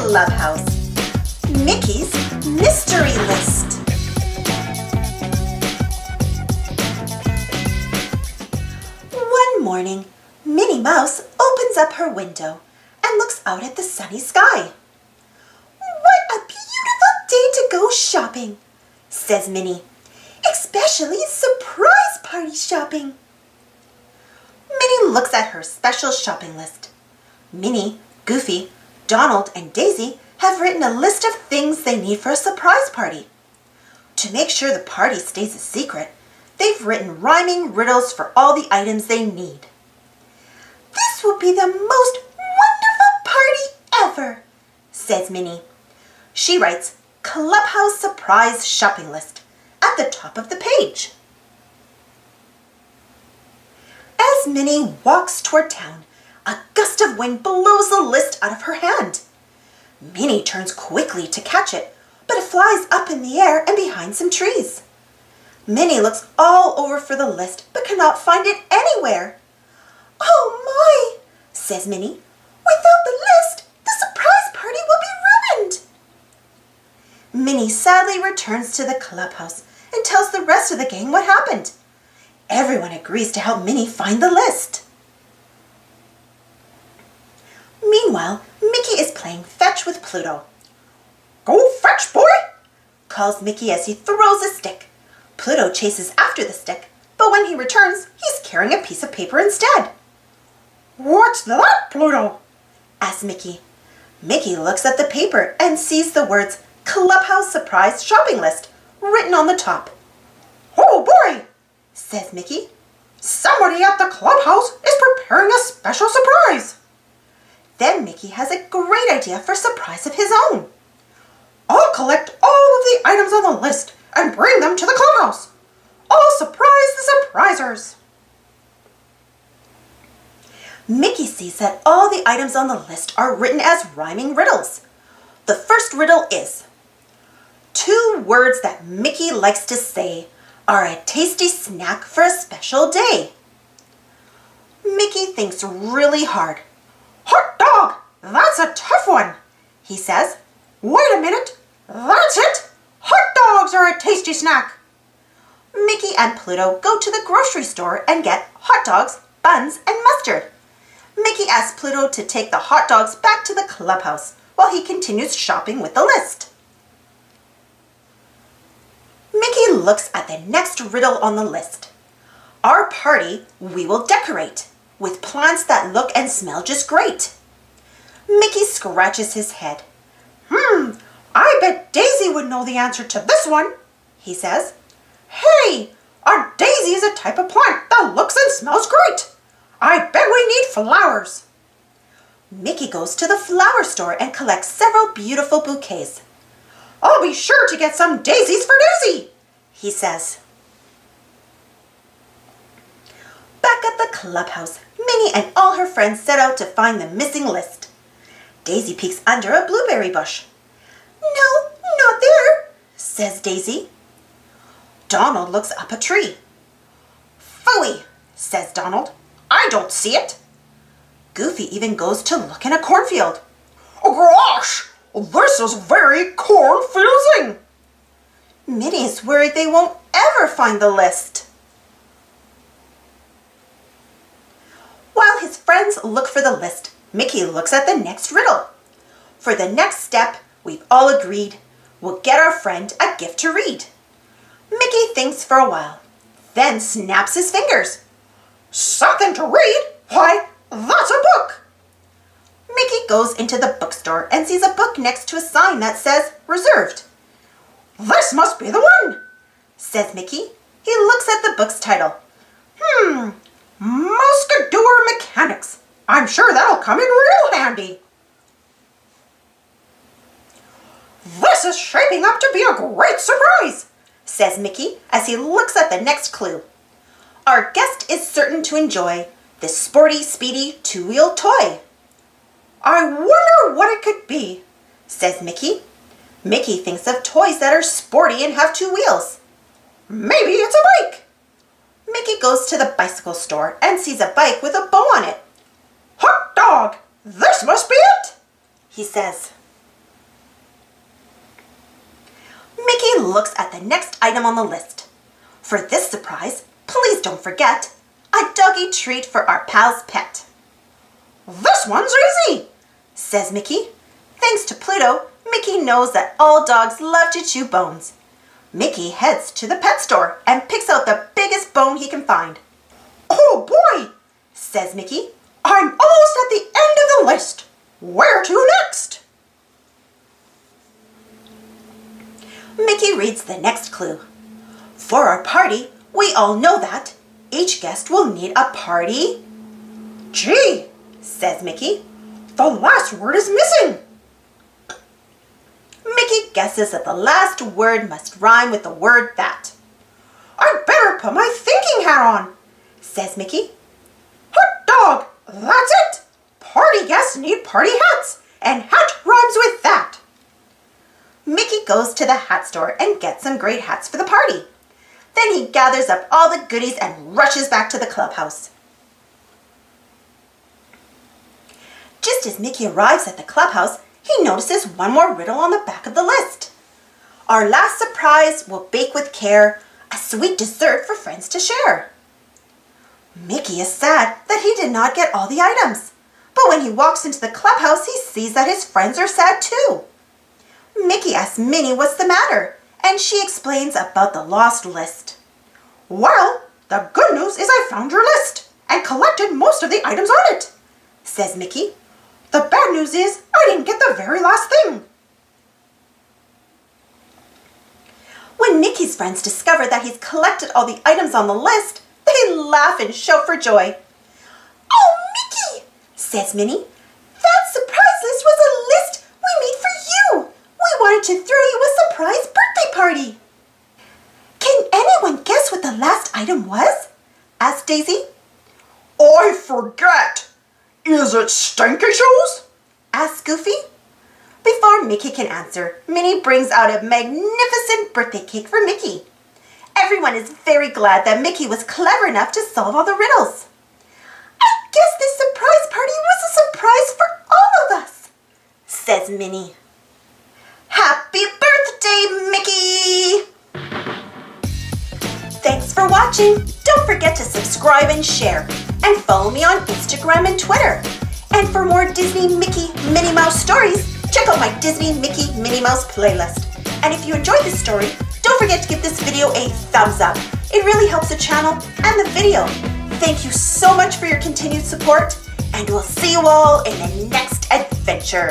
Clubhouse. Mickey's Mystery List. One morning, Minnie Mouse opens up her window and looks out at the sunny sky. "What a beautiful day to go shopping," says Minnie. "Especially surprise party shopping." Minnie looks at her special shopping list. Minnie, Goofy, Donald, and Daisy have written a list of things they need for a surprise party. To make sure the party stays a secret, they've written rhyming riddles for all the items they need. "This will be the most wonderful party ever," says Minnie. She writes Clubhouse Surprise Shopping List at the top of the page. As Minnie walks toward town, a gust of wind blows the list out of her hand. Minnie turns quickly to catch it, but it flies up in the air and behind some trees. Minnie looks all over for the list, but cannot find it anywhere. "Oh my," says Minnie. "Without the list, the surprise party will be ruined." Minnie sadly returns to the clubhouse and tells the rest of the gang what happened. Everyone agrees to help Minnie find the list. Meanwhile, Mickey is playing fetch with Pluto. "Go fetch, boy," calls Mickey as he throws a stick. Pluto chases after the stick, but when he returns, he's carrying a piece of paper instead. "What's that, Pluto?" asks Mickey. Mickey looks at the paper and sees the words Clubhouse Surprise Shopping List written on the top. "Oh boy," says Mickey. "Somebody at the clubhouse is preparing a special surprise." Then Mickey has a great idea for a surprise of his own. "I'll collect all of the items on the list and bring them to the clubhouse. I'll surprise the surprisers." Mickey sees that all the items on the list are written as rhyming riddles. The first riddle is, two words that Mickey likes to say are a tasty snack for a special day. Mickey thinks really hard. "Hot dog, that's a tough one," he says. "Wait a minute, that's it. Hot dogs are a tasty snack." Mickey and Pluto go to the grocery store and get hot dogs, buns, and mustard. Mickey asks Pluto to take the hot dogs back to the clubhouse while he continues shopping with the list. Mickey looks at the next riddle on the list. Our party we will decorate with plants that look and smell just great. Mickey scratches his head. I bet Daisy would know the answer to this one," he says. "Hey, a daisy is a type of plant that looks and smells great. I bet we need flowers." Mickey goes to the flower store and collects several beautiful bouquets. "I'll be sure to get some daisies for Daisy," he says. Back at the clubhouse, Minnie and all her friends set out to find the missing list. Daisy peeks under a blueberry bush. "No, not there," says Daisy. Donald looks up a tree. "Phooey," says Donald. "I don't see it." Goofy even goes to look in a cornfield. "Oh gosh, this is very confusing." Minnie's worried they won't ever find the list. While his friends look for the list, Mickey looks at the next riddle. For the next step, we've all agreed we'll get our friend a gift to read. Mickey thinks for a while, then snaps his fingers. "Something to read? Why, that's a book." Mickey goes into the bookstore and sees a book next to a sign that says reserved. "This must be the one," says Mickey. He looks at the book's title. Muskedoor Mechanics. I'm sure that'll come in real handy." "This is shaping up to be a great surprise," says Mickey as he looks at the next clue. Our guest is certain to enjoy this sporty, speedy, two-wheeled toy. "I wonder what it could be," says Mickey. Mickey thinks of toys that are sporty and have two wheels. "Maybe it's a bike." Mickey goes to the bicycle store and sees a bike with a bow on it. "Hot dog, this must be it," he says. Mickey looks at the next item on the list. For this surprise, please don't forget, a doggy treat for our pal's pet. This one's easy, says Mickey. Thanks to Pluto, Mickey knows that all dogs love to chew bones. Mickey heads to the pet store and picks out the biggest bone he can find. Oh boy, says Mickey. I'm almost at the end of the list. Where to next? Mickey reads the next clue. For our party, we all know that each guest will need a party. Gee, says Mickey, the last word is missing. Mickey guesses that the last word must rhyme with the word that. I'd better put my thinking hat on, says Mickey. Hot dog, that's it. Party guests need party hats, and hat rhymes with that. Mickey goes to the hat store and gets some great hats for the party. Then he gathers up all the goodies and rushes back to the clubhouse. Just as Mickey arrives at the clubhouse, he notices one more riddle on the back of the list. Our last surprise will bake with care, a sweet dessert for friends to share. Mickey is sad that he did not get all the items, but when he walks into the clubhouse, he sees that his friends are sad too. Mickey asks Minnie what's the matter, and she explains about the lost list. Well, the good news is I found your list and collected most of the items on it, says Mickey. The bad news is I didn't get the very last thing. When Mickey's friends discover that he's collected all the items on the list, they laugh and shout for joy. Oh, Mickey, says Minnie, that surprise list was a list we made for you. We wanted to throw you a surprise birthday party. Can anyone guess what the last item was? Asked Daisy. I forget. Is it stinky shoes? Asked Goofy. Before Mickey can answer, Minnie brings out a magnificent birthday cake for Mickey. Everyone is very glad that Mickey was clever enough to solve all the riddles. I guess this surprise party was a surprise for all of us, says Minnie. Happy birthday, Mickey! Thanks for watching. Don't forget to subscribe and share. And follow me on Instagram and Twitter. And for more Disney Mickey Minnie Mouse stories, check out my Disney Mickey Minnie Mouse playlist. And if you enjoyed this story, don't forget to give this video a thumbs up. It really helps the channel and the video. Thank you so much for your continued support, and we'll see you all in the next adventure.